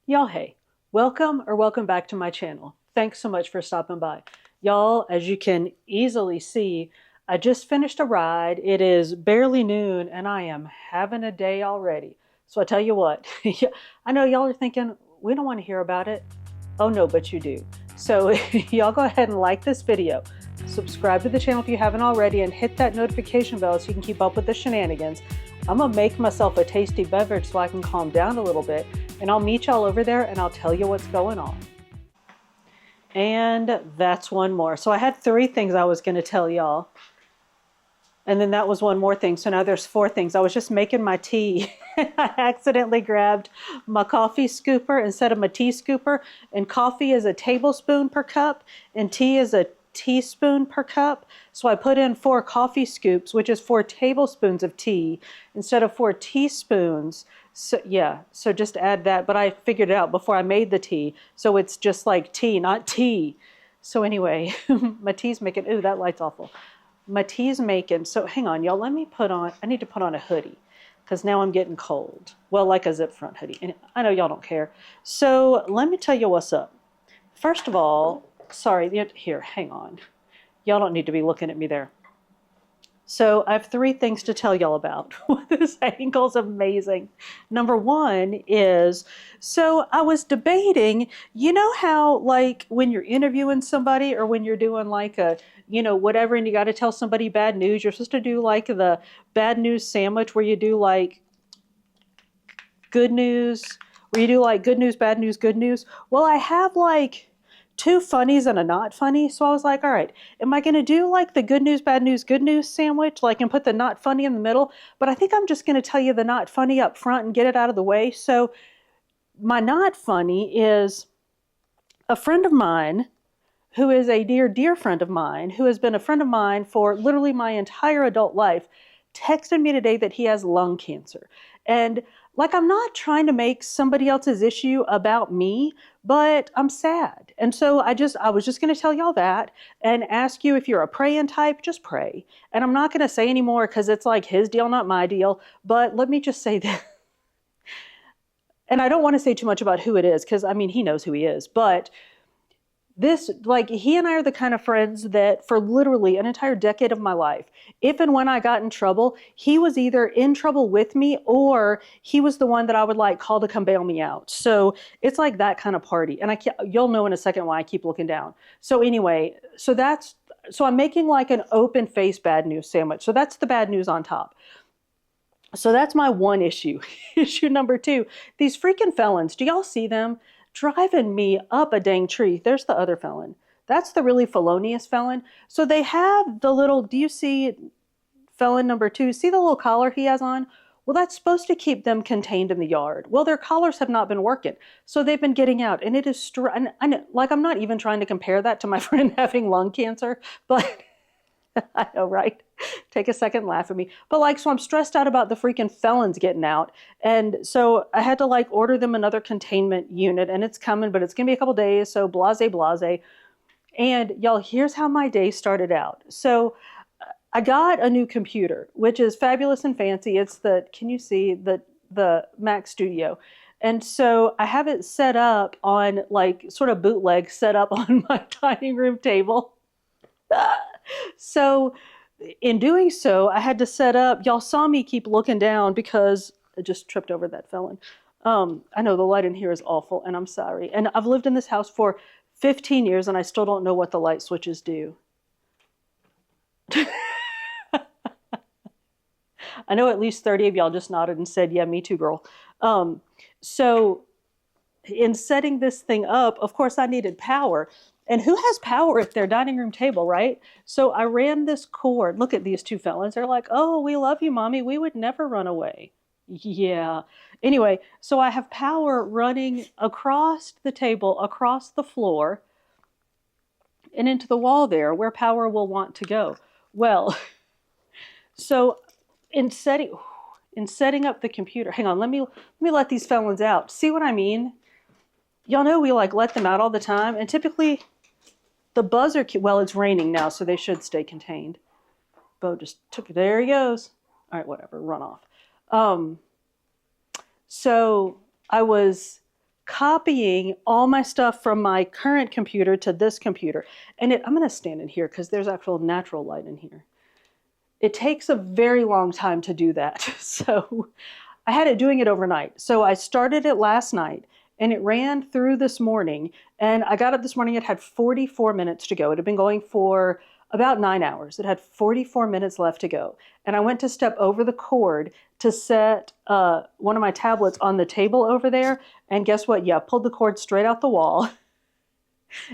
Y'all, hey, welcome back to my channel. Thanks so much for stopping by. Y'all, as you can easily see, I just finished a ride. It is barely noon and I am having a day already. So I tell you what, I know y'all are thinking, we don't want to hear about it. Oh no, but you do. So y'all go ahead and like this video. Subscribe to the channel if you haven't already and hit that notification bell so you can keep up with the shenanigans. I'm gonna make myself a tasty beverage so I can calm down a little bit, and I'll meet y'all over there and I'll tell you what's going on. And that's one more. So I had three things I was gonna tell y'all. And then that was one more thing. So now there's four things. I was just making my tea. I accidentally grabbed my coffee scooper instead of my tea scooper. And coffee is a tablespoon per cup and tea is a teaspoon per cup. So I put in 4 coffee scoops, which is 4 tablespoons of tea instead of 4 teaspoons. So yeah, so just add that. But I figured it out before I made the tea. So it's just like tea, not tea. So anyway, my tea's making, ooh, that light's awful. My tea's making, so hang on, y'all, I need to put on a hoodie because now I'm getting cold. Well, like a zip front hoodie. And I know y'all don't care. So let me tell you what's up. First of all, sorry, here, hang on. Y'all don't need to be looking at me there. So I have 3 things to tell y'all about. This angle's amazing. Number 1 is, so I was debating, you know how like when you're interviewing somebody or when you're doing like a, whatever, and you got to tell somebody bad news, you're supposed to do like the bad news sandwich where you do like good news, where you do like good news, bad news, good news. Well, I have like 2 funnies and a not funny. So I was like, all right, am I going to do like the good news, good news sandwich, like and put the not funny in the middle? But I think I'm just going to tell you the not funny up front and get it out of the way. So my not funny is a friend of mine who is a dear, dear friend of mine, who has been a friend of mine for literally my entire adult life, texted me today that he has lung cancer. And like, I'm not trying to make somebody else's issue about me, but I'm sad. And so I was just going to tell y'all that and ask you if you're a praying type, just pray. And I'm not going to say anymore because it's like his deal, not my deal. But let me just say that. And I don't want to say too much about who it is because I mean, he knows who he is, but this, like, he and I are the kind of friends that for literally an entire decade of my life, if and when I got in trouble, he was either in trouble with me or he was the one that I would like call to come bail me out. So it's like that kind of party. And you'll know in a second why I keep looking down. So anyway, so I'm making like an open face bad news sandwich. So that's the bad news on top. So that's my one issue. Issue number 2, these freaking felons, do y'all see them? Driving me up a dang tree. There's the other felon. That's the really felonious felon. So they have the little, do you see felon number 2? See the little collar he has on? Well, that's supposed to keep them contained in the yard. Well, their collars have not been working. So they've been getting out. And it is, I know, like, I'm not even trying to compare that to my friend having lung cancer, but I know, right? Take a second, laugh at me. But like, so I'm stressed out about the freaking felons getting out. And so I had to like order them another containment unit and it's coming, but it's going to be a couple days. So blase, blase. And y'all, here's how my day started out. So I got a new computer, which is fabulous and fancy. It's can you see the Mac Studio? And so I have it set up on like sort of bootleg set up on my dining room table. So in doing so, I had to set up, y'all saw me keep looking down because I just tripped over that felon. I know the light in here is awful and I'm sorry. And I've lived in this house for 15 years and I still don't know what the light switches do. I know at least 30 of y'all just nodded and said, yeah, me too, girl. So in setting this thing up, of course I needed power. And who has power at their dining room table, right? So I ran this cord. Look at these 2 felons. They're like, oh, we love you, mommy. We would never run away. Yeah. Anyway, so I have power running across the table, across the floor, and into the wall there where power will want to go. Well, so in setting up the computer, hang on, let me let these felons out. See what I mean? Y'all know we like let them out all the time, and typically the buzzer, well, it's raining now, so they should stay contained. Bo just took it, there he goes. All right, whatever, run off. So I was copying all my stuff from my current computer to this computer. And I'm going to stand in here because there's actual natural light in here. It takes a very long time to do that. So I had it doing it overnight. So I started it last night and it ran through this morning. And I got up this morning, it had 44 minutes to go. It had been going for about 9 hours. It had 44 minutes left to go. And I went to step over the cord to set one of my tablets on the table over there. And guess what? Yeah, pulled the cord straight out the wall.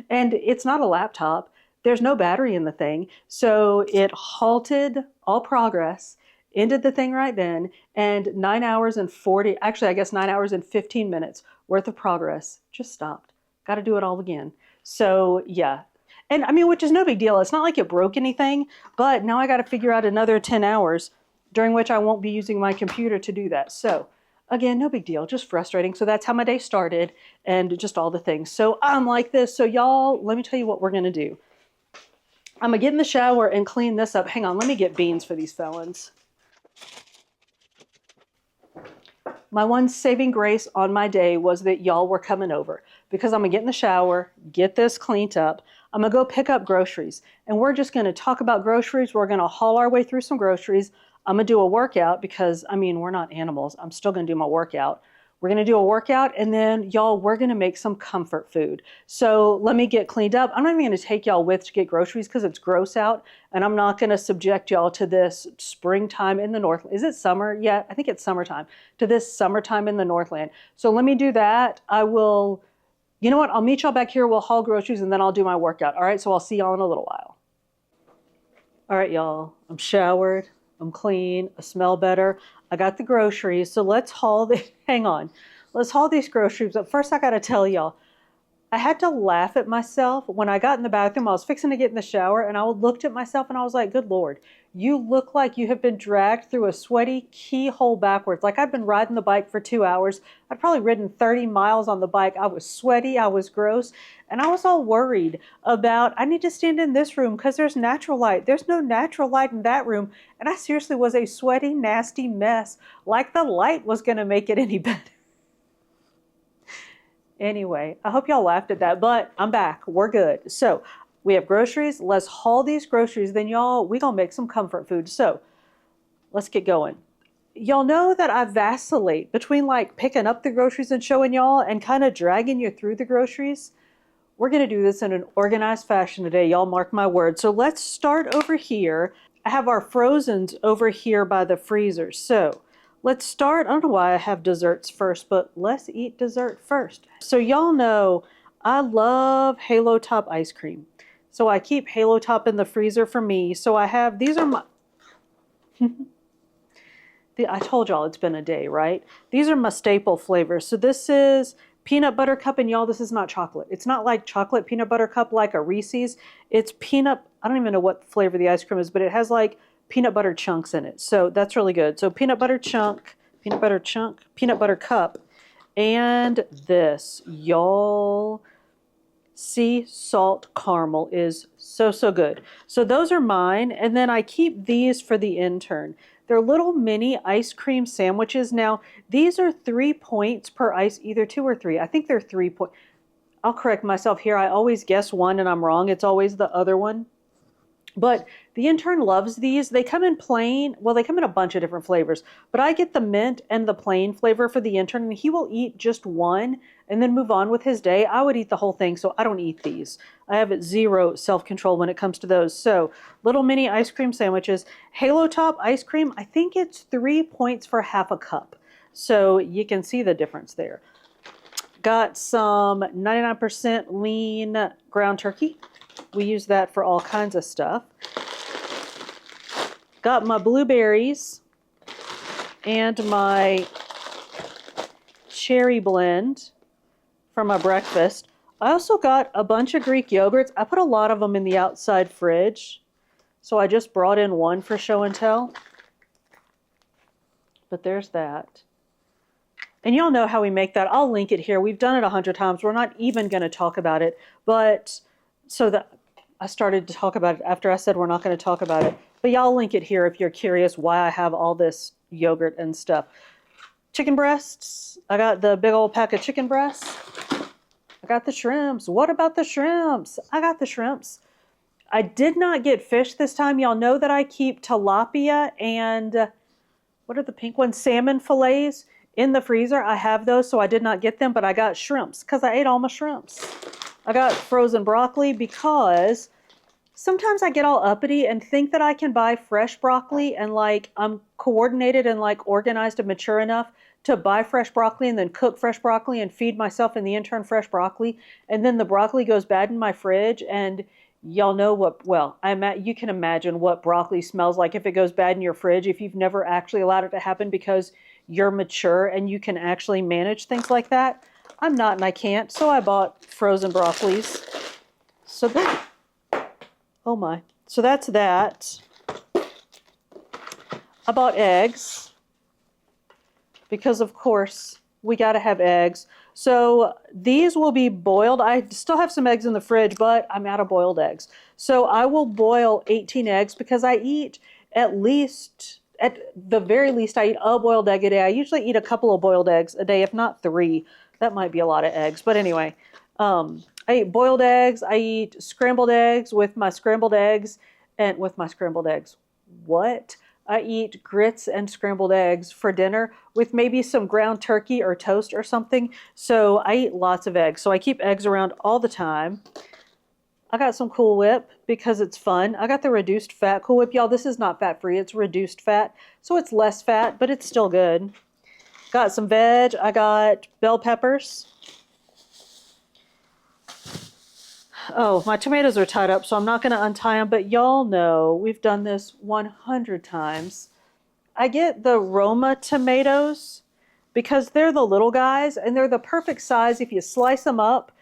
And it's not a laptop. There's no battery in the thing. So it halted all progress, ended the thing right then, and 9 hours and 40, actually I guess 9 hours and 15 minutes worth of progress just stopped. Got to do it all again. So yeah. And I mean, which is no big deal. It's not like it broke anything, but now I got to figure out another 10 hours during which I won't be using my computer to do that. So again, no big deal, just frustrating. So that's how my day started and just all the things. So I'm like this. So y'all, let me tell you what we're going to do. I'm going to get in the shower and clean this up. Hang on, let me get beans for these felons. My one saving grace on my day was that y'all were coming over because I'm going to get in the shower, get this cleaned up. I'm going to go pick up groceries and we're just going to talk about groceries. We're going to haul our way through some groceries. I'm going to do a workout because, I mean, we're not animals. I'm still going to do my workout. We're going to do a workout and then y'all, we're going to make some comfort food. So let me get cleaned up. I'm not even going to take y'all with to get groceries because it's gross out and I'm not going to subject y'all to this springtime in the Northland. Is it summer? Yeah, I think it's summertime. To this summertime in the Northland. So let me do that. I will, you know what? I'll meet y'all back here. We'll haul groceries and then I'll do my workout. All right, so I'll see y'all in a little while. All right, y'all, I'm showered. I'm clean, I smell better. I got the groceries, so let's haul the, hang on. Let's haul these groceries. But first I gotta tell y'all, I had to laugh at myself when I got in the bathroom. I was fixing to get in the shower and I looked at myself and I was like, good Lord, you look like you have been dragged through a sweaty keyhole backwards. Like I've been riding the bike for 2 hours. I'd probably ridden 30 miles on the bike. I was sweaty, I was gross, and I was all worried about, I need to stand in this room because there's natural light. There's no natural light in that room. And I seriously was a sweaty, nasty mess. Like the light was gonna make it any better. Anyway, I hope y'all laughed at that, but I'm back. We're good. So we have groceries. Let's haul these groceries. Then y'all, we gonna make some comfort food. So let's get going. Y'all know that I vacillate between like picking up the groceries and showing y'all and kind of dragging you through the groceries. We're gonna do this in an organized fashion today. Y'all mark my words. So let's start over here. I have our frozens over here by the freezer. So let's start, I don't know why I have desserts first, but let's eat dessert first. So y'all know I love Halo Top ice cream. So I keep Halo Top in the freezer for me. So I have, these are my, I told y'all it's been a day, right? These are my staple flavors. So this is peanut butter cup, and y'all, this is not chocolate. It's not like chocolate peanut butter cup like a Reese's. It's peanut, I don't even know what flavor the ice cream is, but it has like peanut butter chunks in it. So that's really good. So peanut butter chunk, peanut butter cup, and this, y'all, sea salt caramel is so, so good. So those are mine. And then I keep these for the intern. They're little mini ice cream sandwiches. Now, these are 3 points per ice, either 2 or 3. I think they're 3 points. I'll correct myself here. I always guess one and I'm wrong. It's always the other one. But the intern loves these. They come in plain. Well, they come in a bunch of different flavors. But I get the mint and the plain flavor for the intern. And he will eat just one and then move on with his day. I would eat the whole thing, so I don't eat these. I have zero self-control when it comes to those. So little mini ice cream sandwiches. Halo Top ice cream, I think it's 3 points for half a cup. So you can see the difference there. Got some 99% lean ground turkey. We use that for all kinds of stuff. Got my blueberries and my cherry blend for my breakfast. I also got a bunch of Greek yogurts. I put a lot of them in the outside fridge, so I just brought in one for show and tell. But there's that. And y'all know how we make that. I'll link it here. We've done it 100 times. We're not even going to talk about it. But so that I started to talk about it after I said we're not going to talk about it. But y'all link it here if you're curious why I have all this yogurt and stuff. chicken breasts. I got the big old pack of chicken breasts. I got the shrimps. What about the shrimps? I got the shrimps. I did not get fish this time. Y'all know that I keep tilapia and what are the pink ones? Salmon fillets in the freezer. I have those, so I did not get them, but I got shrimps because I ate all my shrimps. I got frozen broccoli because sometimes I get all uppity and think that I can buy fresh broccoli and like I'm coordinated and like organized and mature enough to buy fresh broccoli and then cook fresh broccoli and feed myself and the intern fresh broccoli. And then the broccoli goes bad in my fridge and y'all know what, well, you can imagine what broccoli smells like if it goes bad in your fridge, if you've never actually allowed it to happen because you're mature and you can actually manage things like that. I'm not and I can't, so I bought frozen broccolis. So that, oh my. So that's that. I bought eggs because, of course, we got to have eggs. So these will be boiled. I still have some eggs in the fridge, but I'm out of boiled eggs. So I will boil 18 eggs because I eat at the very least, I eat a boiled egg a day. I usually eat a couple of boiled eggs a day, if not 3. That might be a lot of eggs. But anyway, I eat boiled eggs. I eat scrambled eggs with my scrambled eggs and with my scrambled eggs. What? I eat grits and scrambled eggs for dinner with maybe some ground turkey or toast or something. So I eat lots of eggs. So I keep eggs around all the time. I got some Cool Whip because it's fun. I got the reduced fat Cool Whip. Y'all, this is not fat free. It's reduced fat. So it's less fat, but it's still good. Got some veg. I got bell peppers. Oh, my tomatoes are tied up, so I'm not going to untie them. But y'all know we've done this 100 times. I get the Roma tomatoes because they're the little guys and they're the perfect size if you slice them up.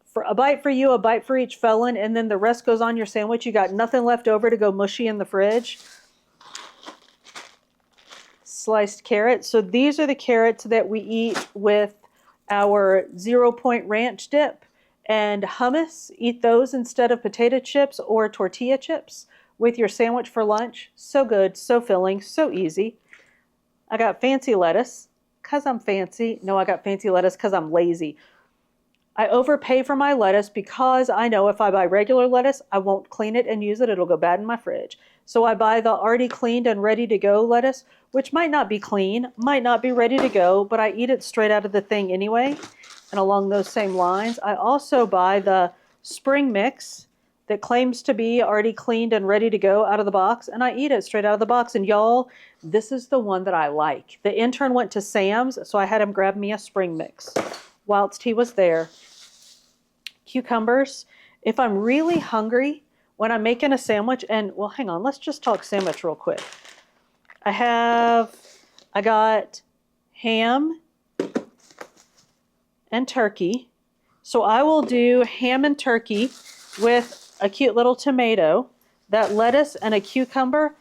For a bite for you, a bite for each felon, and then the rest goes on your sandwich. You got nothing left over to go mushy in the fridge. Sliced carrots. So these are the carrots that we eat with our 0-point ranch dip and hummus. Eat those instead of potato chips or tortilla chips with your sandwich for lunch. So good, so filling, so easy. I got fancy lettuce because I'm fancy. No, I got fancy lettuce because I'm lazy. I overpay for my lettuce because I know if I buy regular lettuce, I won't clean it and use it. It'll go bad in my fridge. So I buy the already cleaned and ready to go lettuce, which might not be clean, might not be ready to go, but I eat it straight out of the thing anyway. And along those same lines, I also buy the spring mix that claims to be already cleaned and ready to go out of the box, and I eat it straight out of the box. And y'all, this is the one that I like. The intern went to Sam's, so I had him grab me a spring mix whilst he was there. Cucumbers. If I'm really hungry when I'm making a sandwich, and well, hang on, let's just talk sandwich real quick. I got ham and turkey. So I will do ham and turkey with a cute little tomato, that lettuce and a cucumber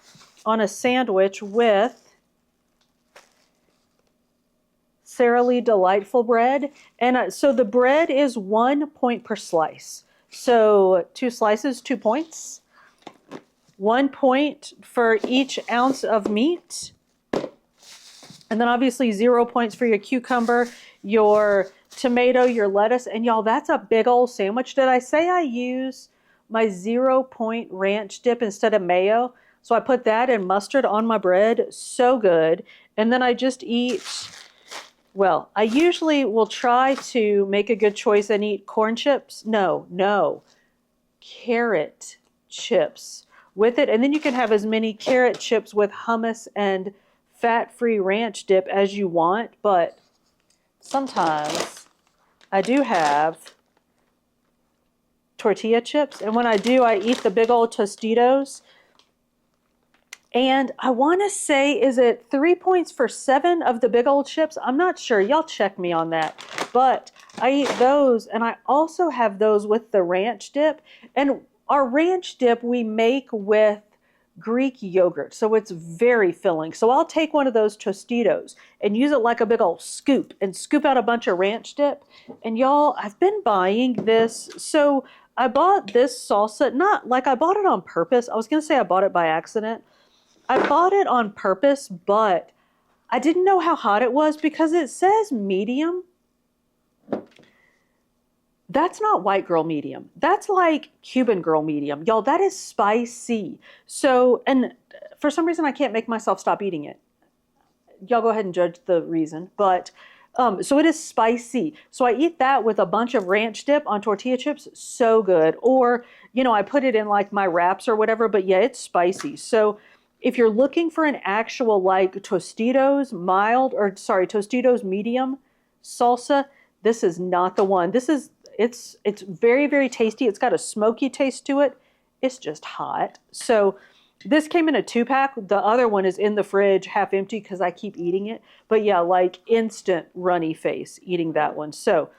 on a sandwich with Sara Lee Delightful bread. And so the bread is 1 point per slice. So 2 slices, 2 points. 1 point for each ounce of meat. And then obviously 0 points for your cucumber, your tomato, your lettuce. And y'all, that's a big old sandwich. Did I say I use my 0-point ranch dip instead of mayo? So I put that and mustard on my bread. So good. And then I just eat... Well, I usually will try to make a good choice and eat corn chips. No, carrot chips with it. And then you can have as many carrot chips with hummus and fat-free ranch dip as you want. But sometimes I do have tortilla chips. And when I do, I eat the big old Tostitos. And I want to say, is it 3 points for 7 of the big old chips? I'm not sure. Y'all check me on that. But I eat those, and I also have those with the ranch dip. And our ranch dip we make with Greek yogurt, so it's very filling. So I'll take one of those Tostitos and use it like a big old scoop and scoop out a bunch of ranch dip. And y'all, I've been buying this. So I bought this salsa, not like I bought it on purpose. I was going to say I bought it by accident. I bought it on purpose, but I didn't know how hot it was because it says medium. That's not white girl medium. That's like Cuban girl medium. Y'all, that is spicy. So, and for some reason, I can't make myself stop eating it. Y'all go ahead and judge the reason. But, so it is spicy. So I eat that with a bunch of ranch dip on tortilla chips. So good. Or, you know, I put it in like my wraps or whatever. But yeah, it's spicy. So if you're looking for an actual like Tostitos mild, or sorry, Tostitos medium salsa, this is not the one. This is, it's very, very tasty. It's got a smoky taste to it. It's just hot. So this came in a 2-pack. The other one is in the fridge, half empty, because I keep eating it. But yeah, like instant runny face eating that one. So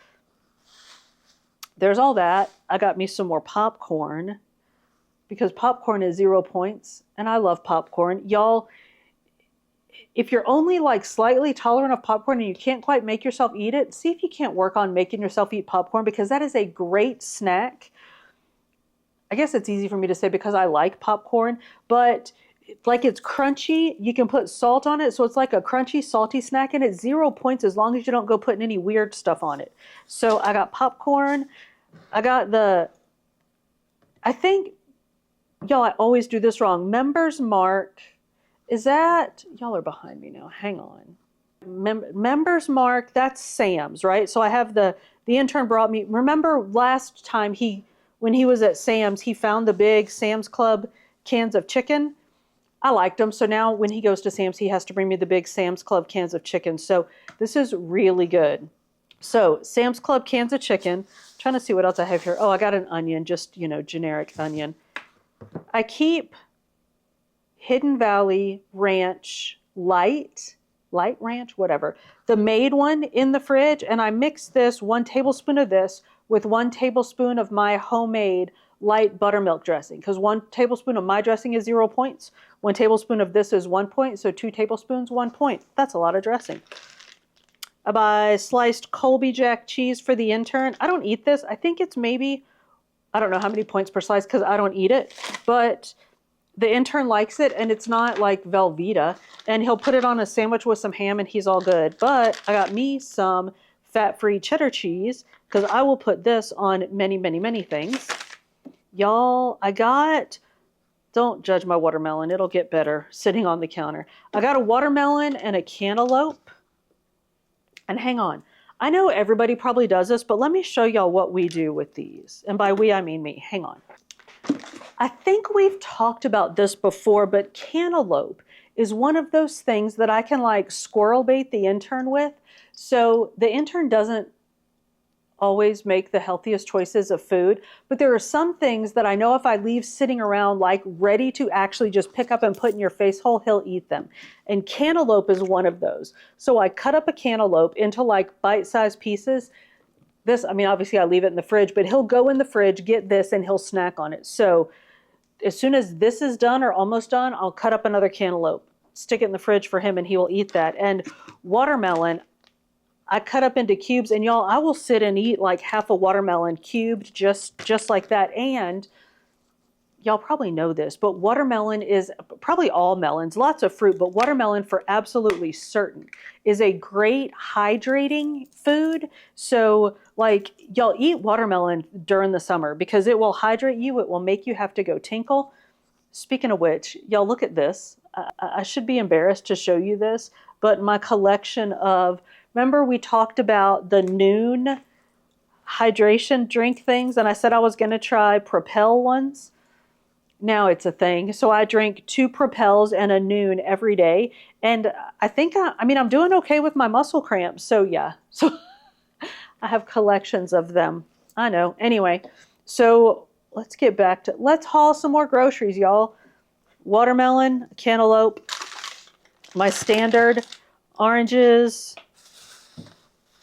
there's all that. I got me some more popcorn because popcorn is 0 points. And I love popcorn. Y'all, if you're only like slightly tolerant of popcorn and you can't quite make yourself eat it, see if you can't work on making yourself eat popcorn, because that is a great snack. I guess it's easy for me to say because I like popcorn, but like it's crunchy. You can put salt on it. So it's like a crunchy, salty snack, and it's 0 points as long as you don't go putting any weird stuff on it. So I got popcorn. I got I think, y'all, I always do this wrong. Members Mark. Is that, y'all are behind me now, hang on. Members Mark, that's Sam's, right? So I have the intern brought me, remember last time when he was at Sam's, he found the big Sam's Club cans of chicken. I liked them. So now when he goes to Sam's, he has to bring me the big Sam's Club cans of chicken. So this is really good. So Sam's Club cans of chicken. I'm trying to see what else I have here. Oh, I got an onion, just, you know, generic onion. I keep Hidden Valley Ranch light ranch, whatever, the made one in the fridge, and I mix this 1 tablespoon of this with 1 tablespoon of my homemade light buttermilk dressing, because 1 tablespoon of my dressing is 0 points. 1 tablespoon of this is 1 point, so 2 tablespoons, 1 point. That's a lot of dressing. I buy sliced Colby Jack cheese for the intern. I don't eat this. I think it's maybe, I don't know how many points per slice because I don't eat it, but the intern likes it, and it's not like Velveeta, and he'll put it on a sandwich with some ham and he's all good. But I got me some fat-free cheddar cheese because I will put this on many, many, many things. Y'all, don't judge my watermelon. It'll get better sitting on the counter. I got a watermelon and a cantaloupe. And hang on. I know everybody probably does this, but let me show y'all what we do with these. And by we, I mean me. Hang on. I think we've talked about this before, but cantaloupe is one of those things that I can like squirrel bait the intern with. So the intern doesn't always make the healthiest choices of food, but there are some things that I know if I leave sitting around like ready to actually just pick up and put in your face hole, he'll eat them. And cantaloupe is one of those. So I cut up a cantaloupe into like bite-sized pieces. This, I mean, obviously I leave it in the fridge, but he'll go in the fridge, get this, and he'll snack on it. So as soon as this is done or almost done, I'll cut up another cantaloupe, stick it in the fridge for him, and he will eat that. And watermelon, I cut up into cubes, and y'all, I will sit and eat like half a watermelon cubed just like that. And y'all probably know this, but watermelon is, probably all melons, lots of fruit, but watermelon for absolutely certain is a great hydrating food. So like y'all eat watermelon during the summer because it will hydrate you. It will make you have to go tinkle. Speaking of which, y'all look at this. I should be embarrassed to show you this, but my collection of, remember we talked about the Noon hydration drink things, and I said I was going to try Propel ones. Now it's a thing. So I drink 2 Propels and a Noon every day. And I think, I'm doing okay with my muscle cramps. So yeah, so I have collections of them. I know. Anyway, so let's get back to, let's haul some more groceries, y'all. Watermelon, cantaloupe, my standard oranges,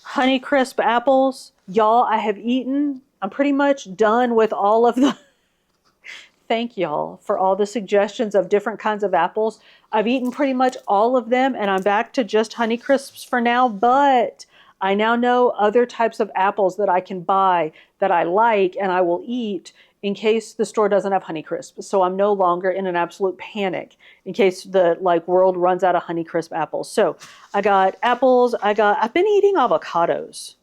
Honeycrisp apples. Y'all, I have eaten, I'm pretty much done with all of the, thank y'all for all the suggestions of different kinds of apples. I've eaten pretty much all of them, and I'm back to just Honeycrisps for now, but I now know other types of apples that I can buy that I like and I will eat in case the store doesn't have Honeycrisp. So I'm no longer in an absolute panic in case the world runs out of Honeycrisp apples. So I got apples. I've been eating avocados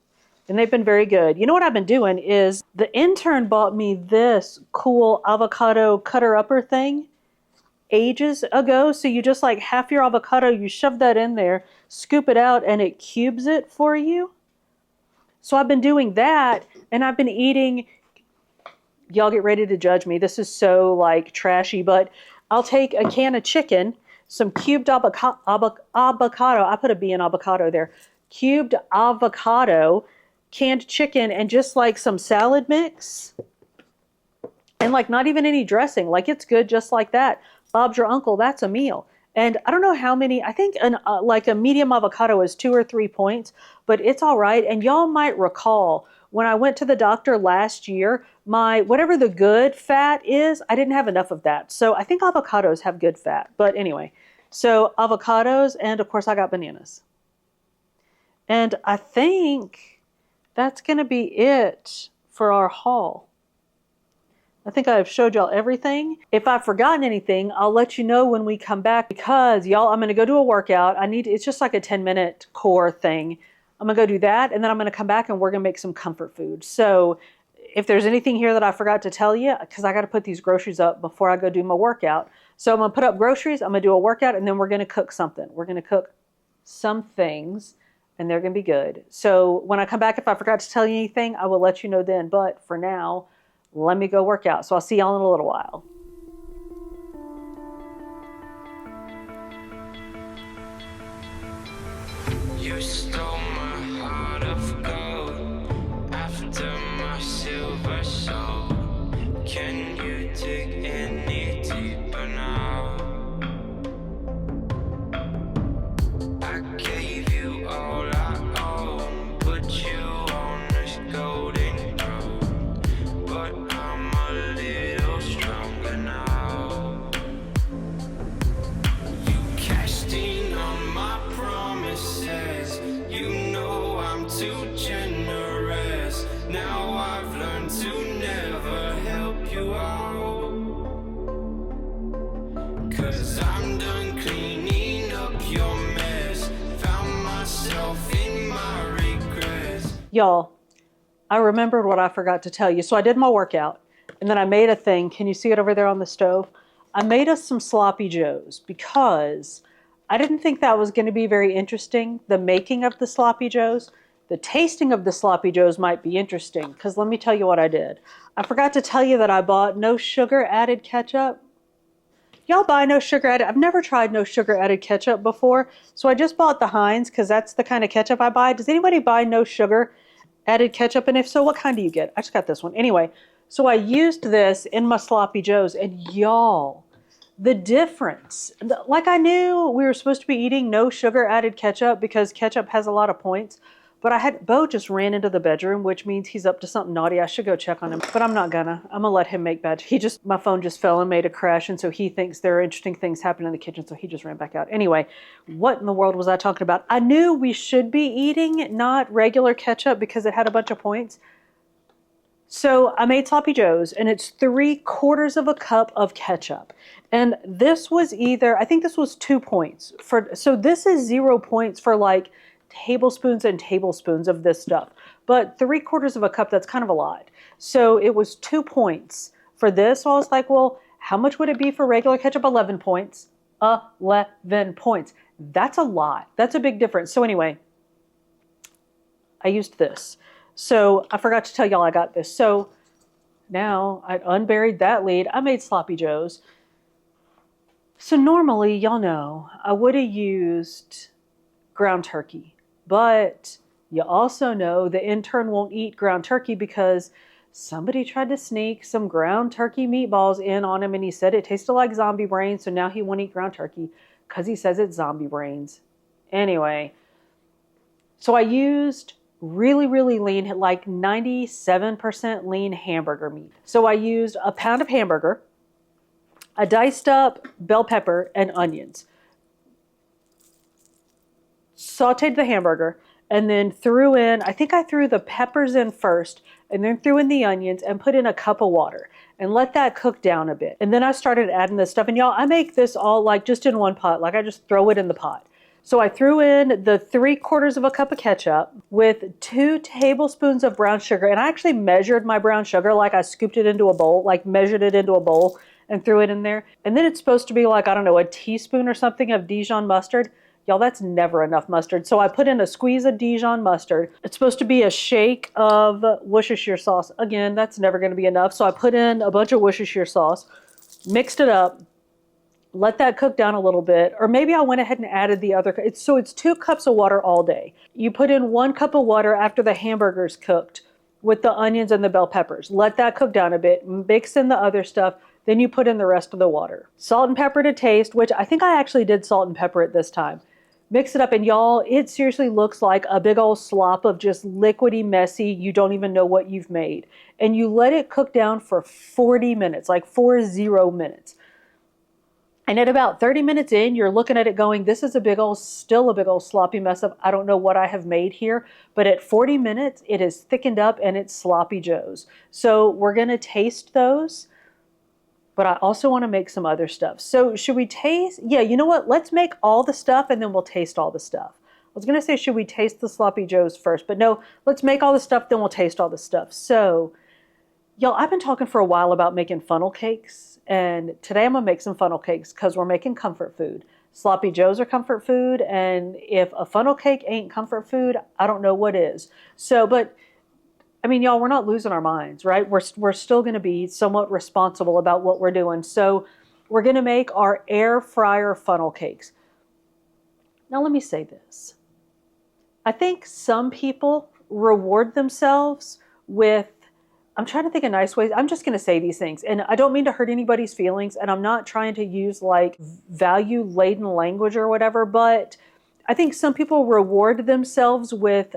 and they've been very good. You know what I've been doing is the intern bought me this cool avocado cutter upper thing ages ago. So you just half your avocado, you shove that in there, scoop it out, and it cubes it for you. So I've been doing that, and I've been eating, y'all get ready to judge me. This is so trashy, but I'll take a can of chicken, some cubed avocado. I put a B in avocado there. Cubed avocado, canned chicken, and just some salad mix. And not even any dressing. It's good just like that. Bob's your uncle, that's a meal. And I don't know how many, I think a medium avocado is 2 or 3 points, but it's all right. And y'all might recall when I went to the doctor last year, my whatever the good fat is, I didn't have enough of that. So I think avocados have good fat. But anyway, so avocados, and of course I got bananas. And I think that's going to be it for our haul. I think I've showed y'all everything. If I've forgotten anything, I'll let you know when we come back because y'all, I'm going to go do a workout. It's just like a 10-minute core thing. I'm going to go do that and then I'm going to come back and we're going to make some comfort food. So if there's anything here that I forgot to tell you, because I got to put these groceries up before I go do my workout. So I'm going to put up groceries, I'm going to do a workout, and then we're going to cook something. We're going to cook some things and they're going to be good. So when I come back, if I forgot to tell you anything, I will let you know then. But for now, let me go work out. So I'll see y'all in a little while. You stole my heart of gold after my silver soul. Can you dig any deeper now? I gave you all I own, put you on this golden throne, but I'm a little stronger now. You cashed in on my promises, you know I'm too generous. Now I've learned to never help you out, 'cause I'm done cleaning up your mess, found myself in my regrets. Y'all, I remembered what I forgot to tell you. So I did my workout and then I made a thing. Can you see it over there on the stove? I made us some sloppy joes because I didn't think that was going to be very interesting, the making of the sloppy joes. The tasting of the sloppy joes might be interesting because let me tell you what I did. I forgot to tell you that I bought no sugar added ketchup. Y'all buy no sugar added? I've never tried no sugar added ketchup before. So I just bought the Heinz because that's the kind of ketchup I buy. Does anybody buy no sugar added ketchup? And if so, what kind do you get? I just got this one. Anyway, so I used this in my sloppy joes and y'all, the difference, I knew we were supposed to be eating no sugar added ketchup because ketchup has a lot of points, but Bo just ran into the bedroom, which means he's up to something naughty. I should go check on him, but I'm gonna let him make bad. My phone just fell and made a crash. And so he thinks there are interesting things happening in the kitchen. So he just ran back out. Anyway, what in the world was I talking about? I knew we should be eating not regular ketchup because it had a bunch of points. So I made sloppy joes and it's 3/4 of a cup of ketchup. And this was I think this was 2 points so this is 0 points for tablespoons and tablespoons of this stuff. But 3/4 of a cup, that's kind of a lot. So it was 2 points for this. So I was like, well, how much would it be for regular ketchup? 11 points. 11 points. That's a lot. That's a big difference. So anyway, I used this. So I forgot to tell y'all I got this. So now I unburied that lead. I made sloppy joes. So normally, y'all know, I would have used ground turkey. But you also know the intern won't eat ground turkey because somebody tried to sneak some ground turkey meatballs in on him and he said it tasted like zombie brains. So now he won't eat ground turkey because he says it's zombie brains. Anyway, so I used really, really lean, 97% lean hamburger meat. So I used a pound of hamburger, a diced up bell pepper and onions. Sauteed the hamburger, and then threw in, I think I threw the peppers in first, and then threw in the onions and put in a cup of water and let that cook down a bit. And then I started adding this stuff. And y'all, I make this all like just in one pot. Like I just throw it in the pot. So I threw in the 3/4 of a cup of ketchup with 2 tablespoons of brown sugar. And I actually measured my brown sugar, like I scooped it into a bowl, like measured it into a bowl and threw it in there. And then it's supposed to be like, I don't know, a teaspoon or something of Dijon mustard. Y'all, that's never enough mustard. So I put in a squeeze of Dijon mustard. It's supposed to be a shake of Worcestershire sauce. Again, that's never going to be enough. So I put in a bunch of Worcestershire sauce, mixed it up, let that cook down a little bit, or maybe I went ahead and added the other. So it's 2 cups of water all day. You put in 1 cup of water after the hamburger's cooked with the onions and the bell peppers. Let that cook down a bit, mix in the other stuff, then you put in the rest of the water. Salt and pepper to taste, which I think I actually did salt and pepper it this time. Mix it up, and y'all, it seriously looks like a big old slop of just liquidy, messy, you don't even know what you've made. And you let it cook down for 40 minutes, like 40 minutes. And at about 30 minutes in, you're looking at it going, this is still a big old sloppy mess of, I don't know what I have made here. But at 40 minutes, it is thickened up and it's sloppy joes. So we're going to taste those. But I also want to make some other stuff. So should we taste? Yeah, you know what? Let's make all the stuff and then we'll taste all the stuff. I was going to say, should we taste the sloppy joes first? But no, let's make all the stuff, then we'll taste all the stuff. So, y'all, I've been talking for a while about making funnel cakes. And today I'm going to make some funnel cakes because we're making comfort food. Sloppy joes are comfort food. And if a funnel cake ain't comfort food, I don't know what is. So, but I mean, y'all, we're not losing our minds, right? We're still going to be somewhat responsible about what we're doing. So we're going to make our air fryer funnel cakes. Now, let me say this. I think some people reward themselves with, I'm trying to think of nice ways. I'm just going to say these things. And I don't mean to hurt anybody's feelings. And I'm not trying to use like value-laden language or whatever. But I think some people reward themselves with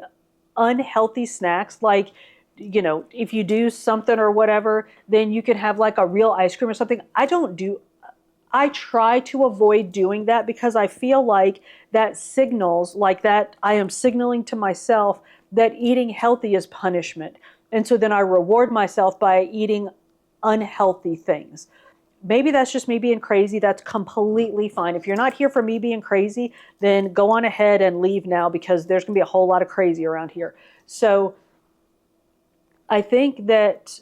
unhealthy snacks. Like, you know, if you do something or whatever, then you can have like a real ice cream or something. I try to avoid doing that because I feel like that signals, like that I am signaling to myself that eating healthy is punishment. And so then I reward myself by eating unhealthy things. Maybe that's just me being crazy. That's completely fine. If you're not here for me being crazy, then go on ahead and leave now because there's going to be a whole lot of crazy around here. So I think that,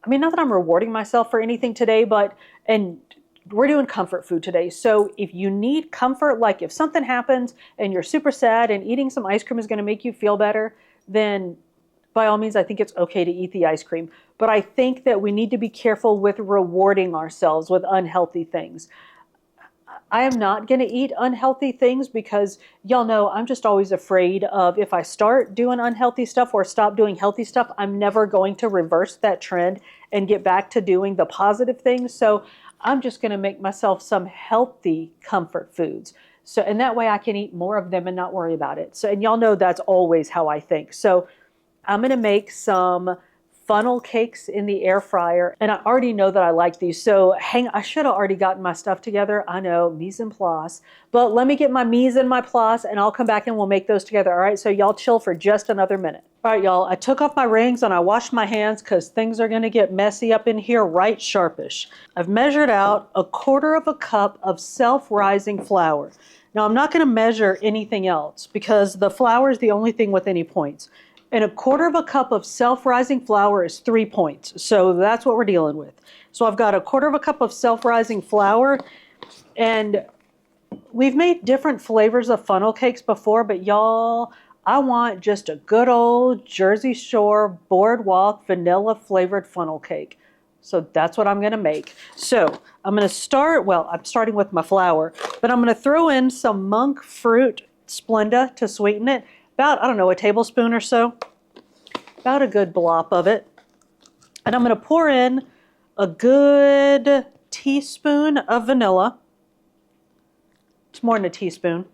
I mean, not that I'm rewarding myself for anything today, and we're doing comfort food today. So if you need comfort, like if something happens and you're super sad and eating some ice cream is going to make you feel better, then by all means, I think it's okay to eat the ice cream. But I think that we need to be careful with rewarding ourselves with unhealthy things. I am not going to eat unhealthy things because y'all know I'm just always afraid of if I start doing unhealthy stuff or stop doing healthy stuff, I'm never going to reverse that trend and get back to doing the positive things. So I'm just going to make myself some healthy comfort foods. So, and that way I can eat more of them and not worry about it. So, and y'all know that's always how I think. So I'm going to make some funnel cakes in the air fryer. And I already know that I like these. So I should have already gotten my stuff together. I know, mise en place. But let me get my mise en my place and I'll come back and we'll make those together. All right, so y'all chill for just another minute. All right, y'all, I took off my rings and I washed my hands because things are going to get messy up in here right sharpish. I've measured out 1/4 cup of self-rising flour. Now, I'm not going to measure anything else because the flour is the only thing with any points. And 1/4 cup of self-rising flour is 3 points. So that's what we're dealing with. So I've got 1/4 cup of self-rising flour. And we've made different flavors of funnel cakes before, but y'all, I want just a good old Jersey Shore boardwalk vanilla flavored funnel cake. So that's what I'm going to make. So I'm going to start, well, I'm starting with my flour, but I'm going to throw in some monk fruit Splenda to sweeten it. About, I don't know, a tablespoon or so. About a good blop of it. And I'm going to pour in a good teaspoon of vanilla. It's more than a teaspoon.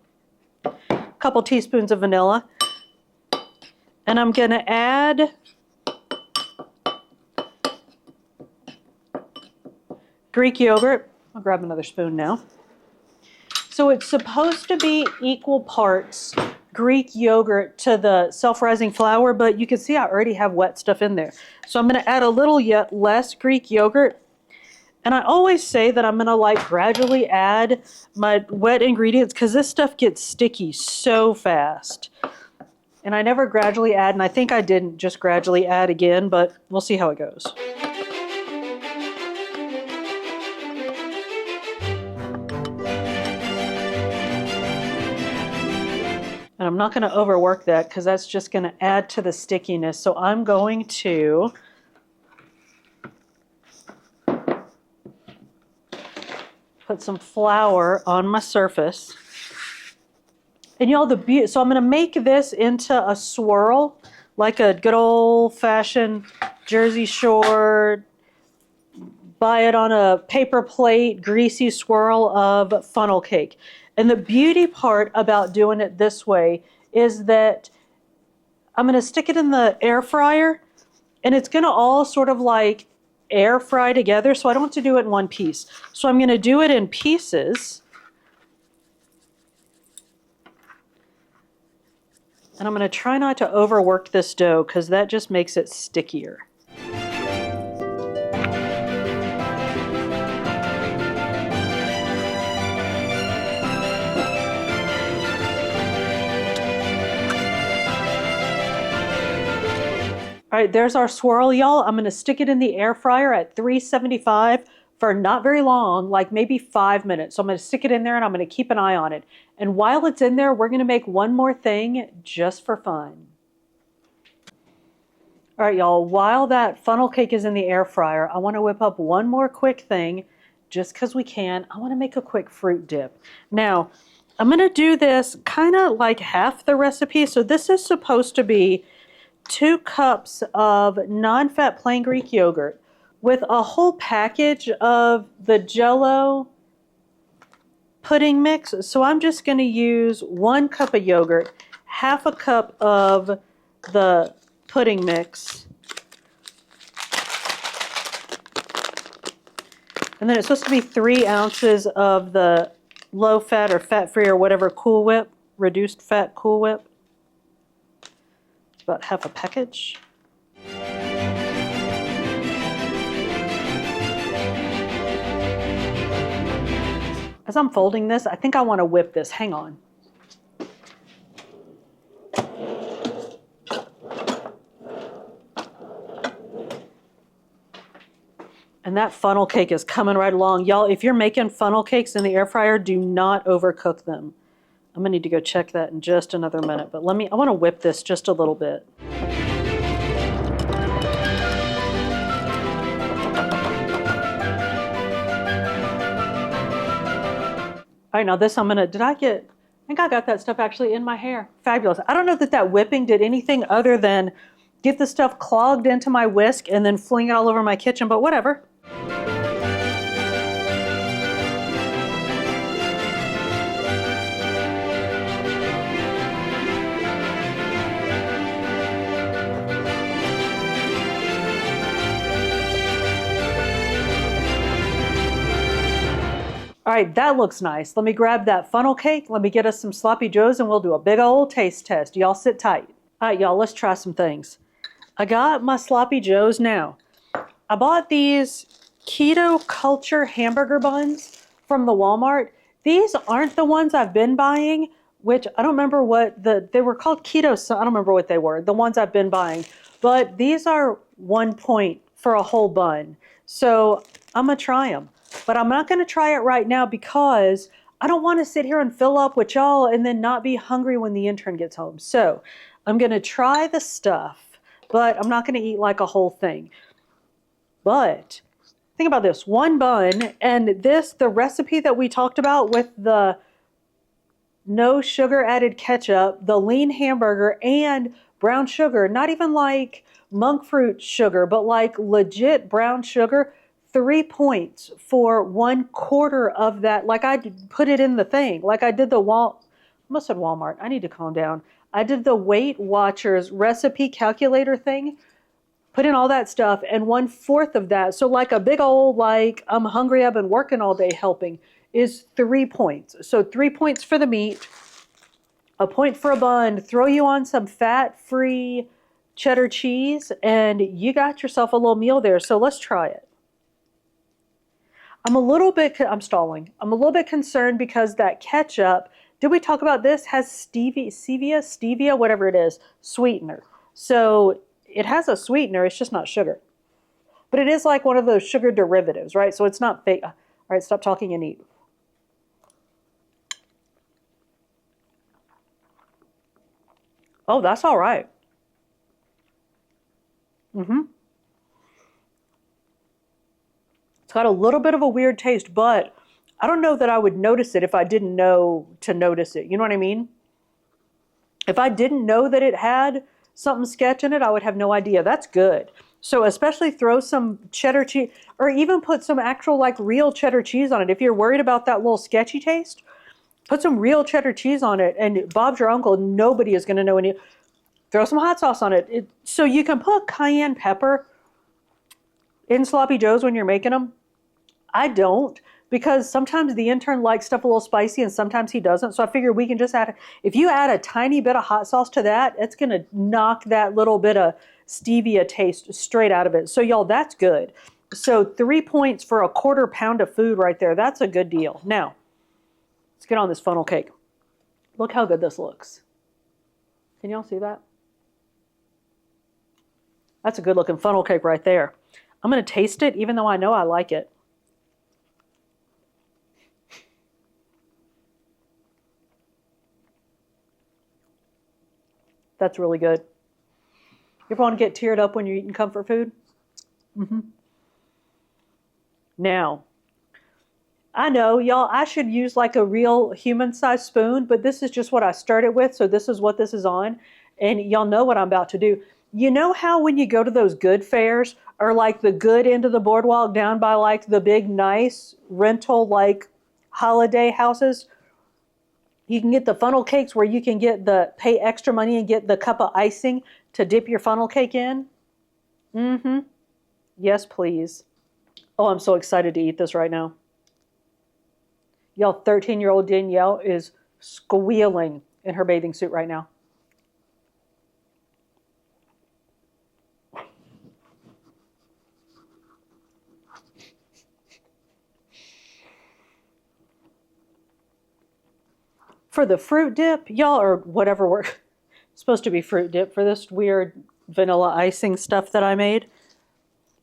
A couple teaspoons of vanilla. And I'm going to add Greek yogurt. I'll grab another spoon now. So it's supposed to be equal parts Greek yogurt to the self-rising flour, but you can see I already have wet stuff in there. So I'm going to add a little yet less Greek yogurt. And I always say that I'm going to like gradually add my wet ingredients because this stuff gets sticky so fast. And I never gradually add, and I think I didn't just gradually add again, but we'll see how it goes. And I'm not going to overwork that because that's just going to add to the stickiness. So I'm going to put some flour on my surface. And y'all, so I'm going to make this into a swirl, like a good old-fashioned Jersey Shore, buy it on a paper plate, greasy swirl of funnel cake. And the beauty part about doing it this way is that I'm going to stick it in the air fryer, and it's going to all sort of like air fry together, so I don't have to do it in one piece. So I'm going to do it in pieces. And I'm going to try not to overwork this dough because that just makes it stickier. All right, there's our swirl, y'all. I'm going to stick it in the air fryer at 375 for not very long, like maybe 5 minutes. So I'm going to stick it in there and I'm going to keep an eye on it. And while it's in there, we're going to make one more thing just for fun. All right, y'all, while that funnel cake is in the air fryer, I want to whip up one more quick thing just because we can. I want to make a quick fruit dip. Now, I'm going to do this kind of like half the recipe. So this is supposed to be 2 cups of non-fat plain Greek yogurt with a whole package of the Jell-O pudding mix. So I'm just going to use 1 cup of yogurt, half a cup of the pudding mix, and then it's supposed to be 3 ounces of the low-fat or fat-free or whatever Cool Whip, reduced fat Cool Whip. About half a package. As I'm folding this, I think I want to whip this. Hang on. And that funnel cake is coming right along. Y'all, if you're making funnel cakes in the air fryer, do not overcook them. I'm going to need to go check that in just another minute, but I want to whip this just a little bit. All right, now this I think I got that stuff actually in my hair. Fabulous. I don't know that whipping did anything other than get the stuff clogged into my whisk and then fling it all over my kitchen, but whatever. All right, that looks nice. Let me grab that funnel cake. Let me get us some sloppy joes and we'll do a big old taste test. Y'all sit tight. All right, y'all, let's try some things. I got my sloppy joes now. I bought these keto culture hamburger buns from the Walmart. These aren't the ones I've been buying, which I don't remember what they were called keto, so I don't remember what they were, the ones I've been buying. But these are 1 point for a whole bun. So I'm gonna try them. But I'm not gonna try it right now because I don't wanna sit here and fill up with y'all and then not be hungry when the intern gets home. So I'm gonna try the stuff, but I'm not gonna eat like a whole thing. But think about this, 1 bun, and the recipe that we talked about with the no sugar added ketchup, the lean hamburger, and brown sugar, not even like monk fruit sugar, but like legit brown sugar, 3 points for 1/4 of that. Like I put it in the thing, like I did the I almost said Walmart. I need to calm down. I did the Weight Watchers recipe calculator thing, put in all that stuff, and 1/4 of that, so like a big old, like, I'm hungry, I've been working all day helping, is 3 points. So 3 points for the meat, a point for a bun, throw you on some fat-free cheddar cheese, and you got yourself a little meal there. So let's try it. I'm stalling. I'm a little bit concerned because that ketchup, did we talk about this, has stevia, whatever it is, sweetener. So it has a sweetener, it's just not sugar. But it is like one of those sugar derivatives, right? So it's not fake. All right, stop talking and eat. Oh, that's all right. It's got a little bit of a weird taste, but I don't know that I would notice it if I didn't know to notice it. You know what I mean? If I didn't know that it had something sketch in it, I would have no idea. That's good. So especially throw some cheddar cheese, or even put some actual like real cheddar cheese on it. If you're worried about that little sketchy taste, put some real cheddar cheese on it, and Bob's your uncle. Nobody is going to know any. Throw some hot sauce on it. So you can put cayenne pepper in sloppy joes when you're making them. I don't, because sometimes the intern likes stuff a little spicy and sometimes he doesn't. So I figure we can just add, if you add a tiny bit of hot sauce to that, it's going to knock that little bit of stevia taste straight out of it. So y'all, that's good. So 3 points for a quarter pound of food right there. That's a good deal. Now, let's get on this funnel cake. Look how good this looks. Can y'all see that? That's a good looking funnel cake right there. I'm going to taste it, even though I know I like it. That's really good. You ever want to get teared up when you're eating comfort food? Now, I know, y'all, I should use like a real human-sized spoon, but this is just what I started with, so this is what this is on. And y'all know what I'm about to do. You know how when you go to those good fairs, or like the good end of the boardwalk down by like the big nice rental like holiday houses, you can get the funnel cakes where you can get pay extra money and get the cup of icing to dip your funnel cake in? Yes, please. Oh, I'm so excited to eat this right now. Y'all, 13-year-old Danielle is squealing in her bathing suit right now. For the fruit dip, y'all, or whatever we're supposed to be fruit dip for this weird vanilla icing stuff that I made,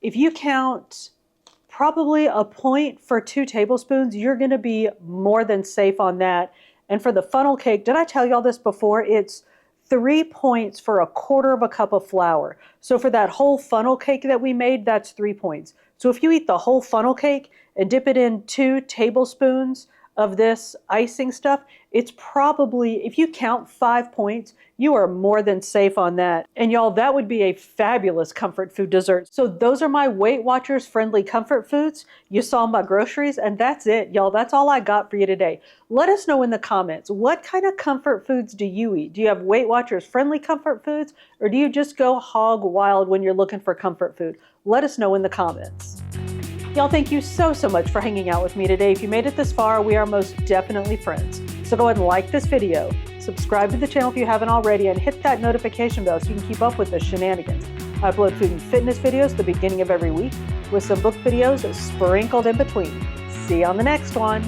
if you count probably a point for 2 tablespoons, you're going to be more than safe on that. And for the funnel cake, did I tell y'all this before? It's 3 points for a quarter of a cup of flour. So for that whole funnel cake that we made, that's 3 points. So if you eat the whole funnel cake and dip it in 2 tablespoons of this icing stuff, it's probably, if you count 5 points, you are more than safe on that. And y'all, that would be a fabulous comfort food dessert. So those are my Weight Watchers friendly comfort foods. You saw my groceries, and that's it, y'all. That's all I got for you today. Let us know in the comments, what kind of comfort foods do you eat? Do you have Weight Watchers friendly comfort foods, or do you just go hog wild when you're looking for comfort food? Let us know in the comments. Y'all, thank you so much for hanging out with me today. If you made it this far, we are most definitely friends. So go ahead and like this video, subscribe to the channel if you haven't already, and hit that notification bell so you can keep up with the shenanigans. I upload food and fitness videos at the beginning of every week with some book videos sprinkled in between. See you on the next one.